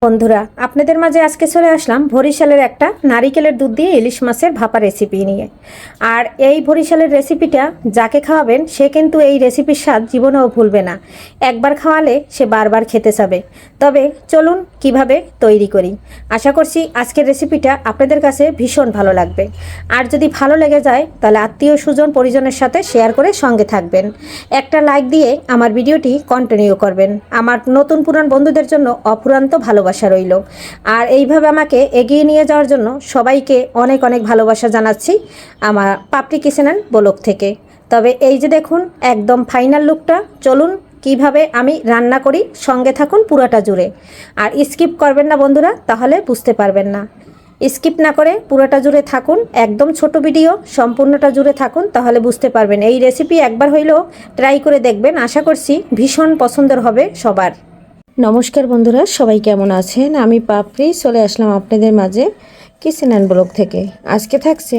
বন্ধুরা, আপনাদের মাঝে আজকে চলে আসলাম বরিশালের একটা নারিকেলের দুধ দিয়ে ইলিশ মাছের ভাপা রেসিপি নিয়ে। আর এই বরিশালের রেসিপিটা যাকে খাওয়াবেন সে কিন্তু এই রেসিপির স্বাদ জীবনেও ভুলবে না। একবার খাওয়ালে সে বারবার খেতে চাবে। তবে চলুন কিভাবে তৈরি করি। আশা করছি আজকের রেসিপিটা আপনাদের কাছে ভীষণ ভালো লাগবে। আর যদি ভালো লেগে যায় তাহলে আত্মীয় স্বজন পরিজনের সাথে শেয়ার করে সঙ্গে থাকবেন। একটা লাইক দিয়ে আমার ভিডিওটি কন্টিনিউ করবেন। আমার নতুন পুরান বন্ধুদের জন্য অফুরন্ত ভালোবাসা রইল। আর এইভাবে আমাকে এগিয়ে নিয়ে যাওয়ার জন্য সবাইকে অনেক অনেক ভালোবাসা জানাচ্ছি আমার পাপড়ি কিচেন অ্যান্ড ব্লগ থেকে। তবে এই যে দেখুন একদম ফাইনাল লুকটা, চলুন কিভাবে আমি রান্না করি সঙ্গে থাকুন পুরোটা জুড়ে। আর স্কিপ করবেন না বন্ধুরা, তাহলে বুঝতে পারবেন না। স্কিপ না করে পুরোটা জুড়ে থাকুন, একদম ছোট ভিডিও, সম্পূর্ণটা জুড়ে থাকুন, তাহলে বুঝতে পারবেন। এই রেসিপি একবার হইলেও ট্রাই করে দেখবেন, আশা করছি ভীষণ পছন্দের হবে সবার। নমস্কার বন্ধুরা, সবাই কেমন আছেন? আমি পাপড়ি চলে আসলাম আপনাদের মাঝে কিচেন অ্যান্ড ব্লগ থেকে। আজকে থাকছে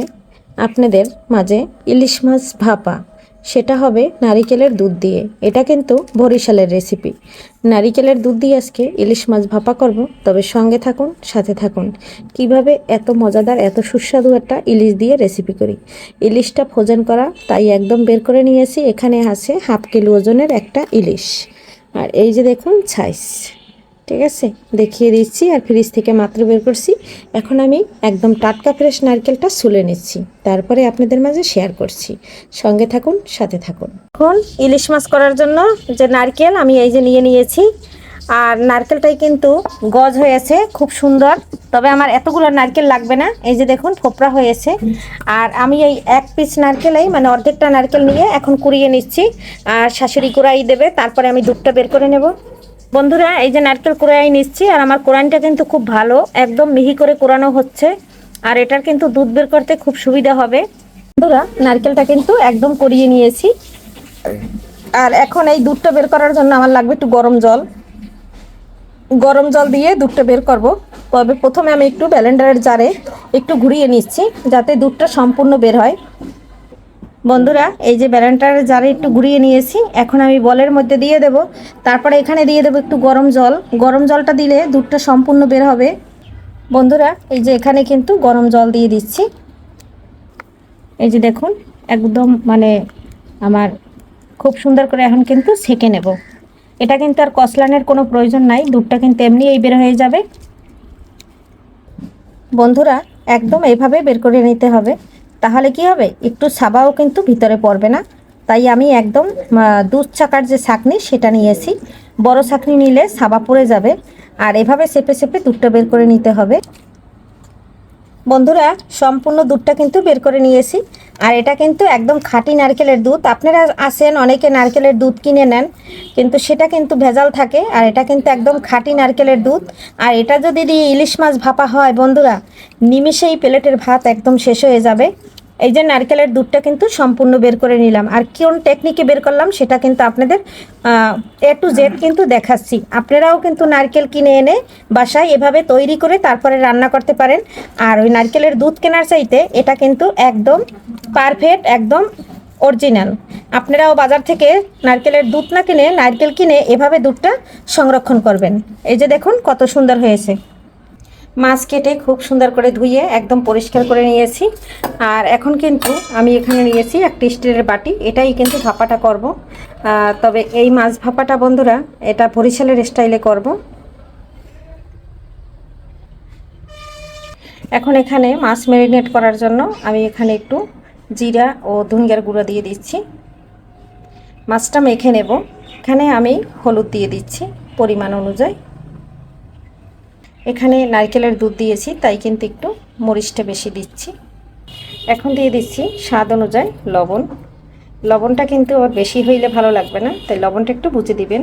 আপনাদের মাঝে ইলিশ মাছ ভাপা, সেটা হবে নারিকেলের দুধ দিয়ে। এটা কিন্তু বরিশালের রেসিপি। নারিকেলের দুধ দিয়ে আজকে ইলিশ মাছ ভাপা করব। তবে সঙ্গে থাকুন, সাথে থাকুন কিভাবে এত মজাদার এত সুস্বাদু একটা ইলিশ দিয়ে রেসিপি করি। ইলিশটা ফ্রোজেন করা, তাই একদম বের করে নিয়েছি। এখানে আছে হাফ কিলো ওজনের একটা ইলিশ। আর এই যে দেখুন সাইজ, ঠিক আছে, দেখিয়ে দিচ্ছি। আর ফ্রিজ থেকে মাত্র বের করছি। এখন আমি একদম টাটকা ফ্রেশ নারকেলটা ছুলে নিচ্ছি, তারপরে আপনাদের মাঝে শেয়ার করছি। সঙ্গে থাকুন, সাথে থাকুন। এখন ইলিশ মাছ করার জন্য যে নারকেল আমি এই যে নিয়ে নিয়েছি। আর নারকেলটাই কিন্তু গজ হয়েছে খুব সুন্দর। তবে আমার এতগুলো নারকেল লাগবে না, এই যে দেখুন ফোপরা হয়েছে। আর আমি এই এক পিস নারকেলেই মানে অর্ধেকটা নারকেল নিয়ে এখন কুড়িয়ে নিচ্ছি। আর শাশুড়ি কুড়াই দেবে, তারপরে আমি দুধটা বের করে নেব। বন্ধুরা, এই যে নারকেল কুড়াই নিচ্ছি। আর আমার কোরাইনটা কিন্তু খুব ভালো, একদম মিহি করে কোরানো হচ্ছে। আর এটার কিন্তু দুধ বের করতে খুব সুবিধা হবে। বন্ধুরা, নারকেলটা কিন্তু একদম কুড়িয়ে নিয়েছি। আর এখন এই দুধটা বের করার জন্য আমার লাগবে একটু গরম জল। গরম জল দিয়ে দুধটা বের করব। তবে প্রথমে আমি একটু ব্লেন্ডারের জারে একটু ঘুরিয়ে নিচ্ছি, যাতে দুধটা সম্পূর্ণ বের হয়। বন্ধুরা, এই যে ব্লেন্ডারের জারে একটু ঘুরিয়ে নিয়েছি। এখন আমি বলের মধ্যে দিয়ে দেব। তারপরে এখানে দিয়ে দেব একটু গরম জল। গরম জলটা দিলে দুধটা সম্পূর্ণ বের হবে। বন্ধুরা, এই যে এখানে কিন্তু গরম জল দিয়ে দিচ্ছি। এই যে দেখুন একদম মানে আমার খুব সুন্দর করে এখন কিন্তু ছেঁকে নেব। এটা কিন্তু আর কসলানের কোনো প্রয়োজন নাই, দুধটা কিন্তু এমনিই বের হয়ে যাবে। বন্ধুরা, একদম এইভাবে বের করে নিতে হবে, তাহলে কি হবে একটু সাবাও কিন্তু ভিতরে পড়বে না। তাই আমি একদম দুধ ছাকার যে ছাঁকনি সেটা নিয়েছি। বড় ছাঁকনি নিলে সাবা পড়ে যাবে। আর এভাবে চেপে চেপে দুধটা বের করে নিতে হবে। বন্ধুরা, সম্পূর্ণ দুধটা কিন্তু বের করে নিয়েছি। আর এটা কিন্তু একদম খাঁটি নারকেলের দুধ। আপনারা আসেন অনেকে নারকেলের দুধ কিনে নেন, কিন্তু সেটা কিন্তু ভেজাল থাকে। আর এটা কিন্তু একদম খাঁটি নারকেলের দুধ। আর এটা যদি দিয়ে ইলিশ মাছ ভাপা হয় বন্ধুরা, নিমিষেই প্লেটের ভাত একদম শেষ হয়ে যাবে। এই যে নারকেলের দুধটা কিন্তু সম্পূর্ণ বের করে নিলাম। আর কোন টেকনিকে বের করলাম সেটা কিন্তু আপনাদের এ টু জেড কিন্তু দেখাচ্ছি। আপনারাও কিন্তু নারকেল কিনে এনে বাসায় এভাবে তৈরি করে তারপরে রান্না করতে পারেন। আর ওই নারকেলের দুধ কেনার চাইতে এটা কিন্তু একদম পারফেক্ট, একদম অরিজিনাল। আপনারাও বাজার থেকে নারকেলের দুধ না কিনে নারকেল কিনে এভাবে দুধটা সংরক্ষণ করবেন। এই যে দেখুন কত সুন্দর হয়েছে। মাছ কেটে খুব সুন্দর করে ধুয়ে একদম পরিষ্কার করে নিয়েছি। আর এখন কিন্তু আমি এখানে নিয়েছি একটা স্টিলের বাটি, এটাই কিন্তু ভাপাটা করব। তবে এই মাছ ভাপাটা বন্ধুরা এটা বরিশালের স্টাইলে করব। এখন এখানে মাছ ম্যারিনেট করার জন্য আমি এখানে একটু জিরা ও ধনিয়ার গুঁড়ো দিয়ে দিচ্ছি। মাছটা মেখে নেব। এখানে আমি হলুদ দিয়ে দিচ্ছি পরিমাণ অনুযায়ী। এখানে নারকেলের দুধ দিয়েছি, তাই কিন্তু একটু মরিচটা বেশি দিচ্ছি। এখন দিয়ে দিচ্ছি স্বাদ অনুযায়ী লবণ। লবণটা কিন্তু আবার বেশি হইলে ভালো লাগবে না, তাই লবণটা একটু বুঝে দিবেন।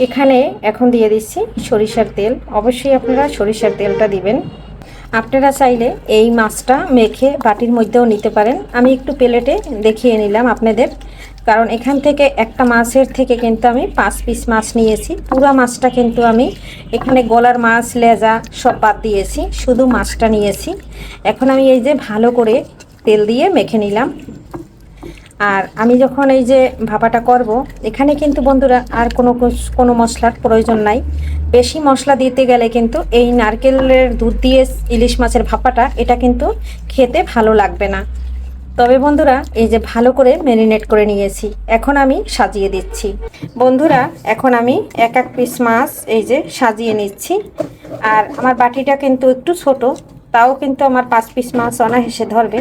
এখানে এখন দিয়ে দিচ্ছি সরিষার তেল। অবশ্যই আপনারা সরিষার তেলটা দিবেন। আপনারা চাইলে এই মাছটা মেখে বাটির মধ্যেও নিতে পারেন। আমি একটু প্লেটে দেখিয়ে নিলাম আপনাদের, কারণ এখান থেকে একটা মাছের থেকে কিন্তু আমি 5 পিস মাছ নিয়েছি। পুরো মাছটা কিন্তু আমি এখানে গলার মাছ লেজা সব বাদ দিয়েছি, শুধু মাছটা নিয়েছি। এখন আমি এই যে ভালো করে তেল দিয়ে মেখে নিলাম। আর আমি যখন এই যে ভাপাটা করব, এখানে কিন্তু বন্ধুরা আর কোনো মশলার প্রয়োজন নাই। বেশি মশলা দিতে গেলে কিন্তু এই নারকেলের দুধ দিয়ে ইলিশ মাছের ভাপাটা এটা কিন্তু খেতে ভালো লাগবে না। তবে বন্ধুরা এই যে ভালো করে ম্যারিনেট করে নিয়েছি, এখন আমি সাজিয়ে দিচ্ছি। বন্ধুরা এখন আমি এক এক পিস মাছ এই যে সাজিয়ে নিচ্ছি। আর আমার বাটিটা কিন্তু একটু ছোট, তাও কিন্তু আমার 5 পিস মাছ অনায়াসে ধরবে,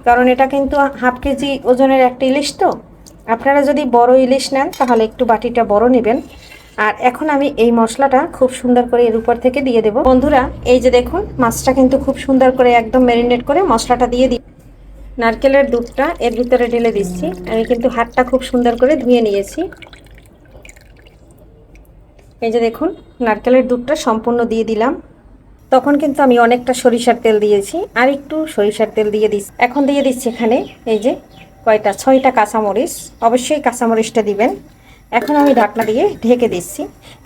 কারণ এটা কিন্তু হাফ কেজি ওজনের একটা ইলিশ। তো আপনারা যদি বড় ইলিশ নেন তাহলে একটু বাটিটা বড় নেবেন। আর এখন আমি এই মশলাটা খুব সুন্দর করে এর উপর থেকে দিয়ে দেব। বন্ধুরা এই যে দেখুন, মাছটা কিন্তু খুব সুন্দর করে একদম ম্যারিনেট করে মশলাটা দিয়ে দিই। নারকেলের দুধটা এর ভিতরে ঢেলে দিচ্ছি। আমি কিন্তু হাতটা খুব সুন্দর করে ধুয়ে নিয়েছি। এই যে দেখুন, নারকেলের দুধটা সম্পূর্ণ দিয়ে দিলাম। তখন কিন্তু আমি অনেকটা সরিষার তেল দিয়েছি, আর একটু সরিষার তেল দিয়ে দিচ্ছি। এখন দিয়ে দিচ্ছি এখানে এই যে 6টা কাঁচামরিচ, অবশ্যই কাঁচামরিচটা দিবেন। এখন আমি ঢাকনা দিয়ে ঢেকে দিচ্ছি।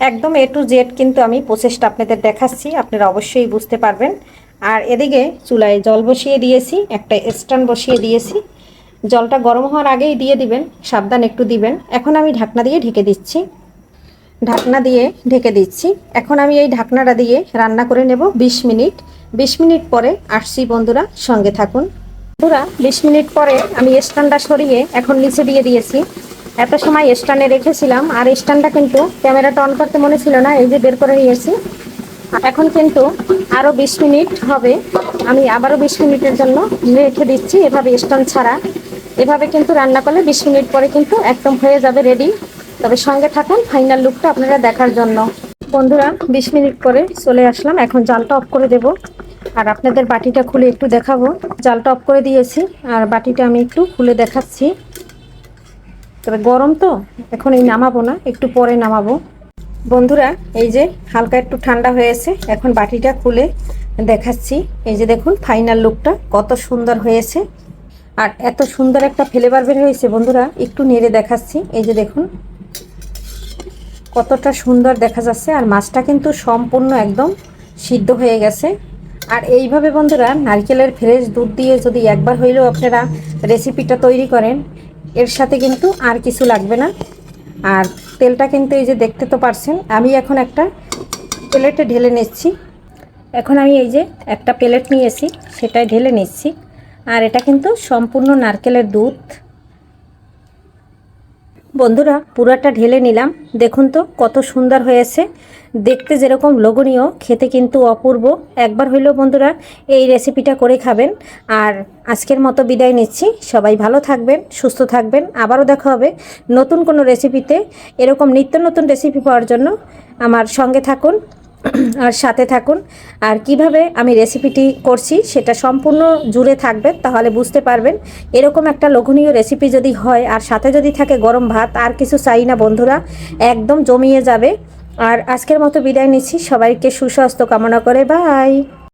একদম A to Z কিন্তু আমি প্রসেসটা আপনাদের দেখাচ্ছি, আপনারা অবশ্যই বুঝতে পারবেন। আর এদিকে চুলায় জল বসিয়ে দিয়েছি, একটা স্ট্যান্ড বসিয়ে দিয়েছি। জলটা গরম হওয়ার আগেই দিয়ে দিবেন, সাবধান একটু দিবেন। এখন আমি ঢাকনা দিয়ে ঢেকে দিচ্ছি। ঢাকনা দিয়ে ঢেকে দিচ্ছি। এখন আমি এই ঢাকনাটা দিয়ে রান্না করে নেব 20 মিনিট। 20 মিনিট পরে আসছি বন্ধুরা, সঙ্গে থাকুন। বন্ধুরা 20 মিনিট পরে আমি স্ট্যান্ডটা সরিয়ে এখন নিচে দিয়ে দিয়েছি। এত সময় স্ট্যান্ডে রেখেছিলাম, আর স্ট্যান্ডটা কিন্তু ক্যামেরাটা অন করতে মনে ছিল না, এই যে বের করে নিয়েছি। এখন কিন্তু আরও 20 মিনিট হবে, আমি আবারও 20 মিনিটের জন্য রেখে দিচ্ছি এভাবে স্ট্যান্ড ছাড়া। এভাবে কিন্তু রান্না করলে 20 মিনিট পরে কিন্তু একদম হয়ে যাবে রেডি। তবে সঙ্গে থাকুন ফাইনাল লুকটা আপনারা দেখার জন্য। বন্ধুরা 20 মিনিট পরে চলে আসলাম, এখন জালটা অফ করে দেব। আর আপনাদের বাটিটা খুলে একটু দেখাবো। জালটা অফ করে দিয়েছি, আর বাটিটা আমি একটু খুলে দেখাচ্ছি। তবে গরম তো এখন এই নামাবো না, একটু পরে নামাবো। বন্ধুরা এই যে হালকা একটু ঠান্ডা হয়েছে, এখন বাটিটা খুলে দেখাচ্ছি। এই যে দেখুন ফাইনাল লুকটা কত সুন্দর হয়েছে, আর এত সুন্দর একটা ফ্লেভার বের হয়েছে। বন্ধুরা একটু নেড়ে দেখাচ্ছি, এই যে দেখুন কতটা সুন্দর দেখা যাচ্ছে। আর মাছটা কিন্তু সম্পূর্ণ একদম সিদ্ধ হয়ে গেছে। আর এইভাবে বন্ধুরা নারকেলের ফ্রেশ দুধ দিয়ে যদি একবার হইলেও আপনারা রেসিপিটা তৈরি করেন, এর সাথে কিন্তু আর কিছু লাগবে না। আর তেলটা কিন্তু এই যে দেখতে তো পারছেন, আমি এখন একটা প্লেটে ঢেলে নিচ্ছি। এখন আমি এই যে একটা প্লেট নিয়েছি, সেটাই ঢেলে নিচ্ছি। আর এটা কিন্তু সম্পূর্ণ নারকেলের দুধ। বন্ধুরা পুরাটা ঢেলে নিলাম, দেখুন তো কত সুন্দর হয়েছে। দেখতে যেরকম লোভনীয়, খেতে কিন্তু অপূর্ব। একবার হইলেও বন্ধুরা এই রেসিপিটা করে খাবেন। আর আজকের মতো বিদায় নিচ্ছি। সবাই ভালো থাকবেন, সুস্থ থাকবেন। আবারও দেখা হবে নতুন কোনো রেসিপিতে। এরকম নিত্য নতুন রেসিপি পাওয়ার জন্য আমার সঙ্গে থাকুন আর সাথে থাকুন। আর কিভাবে আমি রেসিপিটি করছি সেটা সম্পূর্ণ জুড়ে থাকবেন, তাহলে বুঝতে পারবেন। এরকম একটা লোভনীয় রেসিপি যদি হয়, আর সাথে যদি থাকে গরম ভাত, আর কিছু চাই না বন্ধুরা, একদম জমিয়ে যাবে। আর আজকের মতো বিদায় নিচ্ছি, সবাইকে সুস্বাস্থ্য কামনা করে বাই।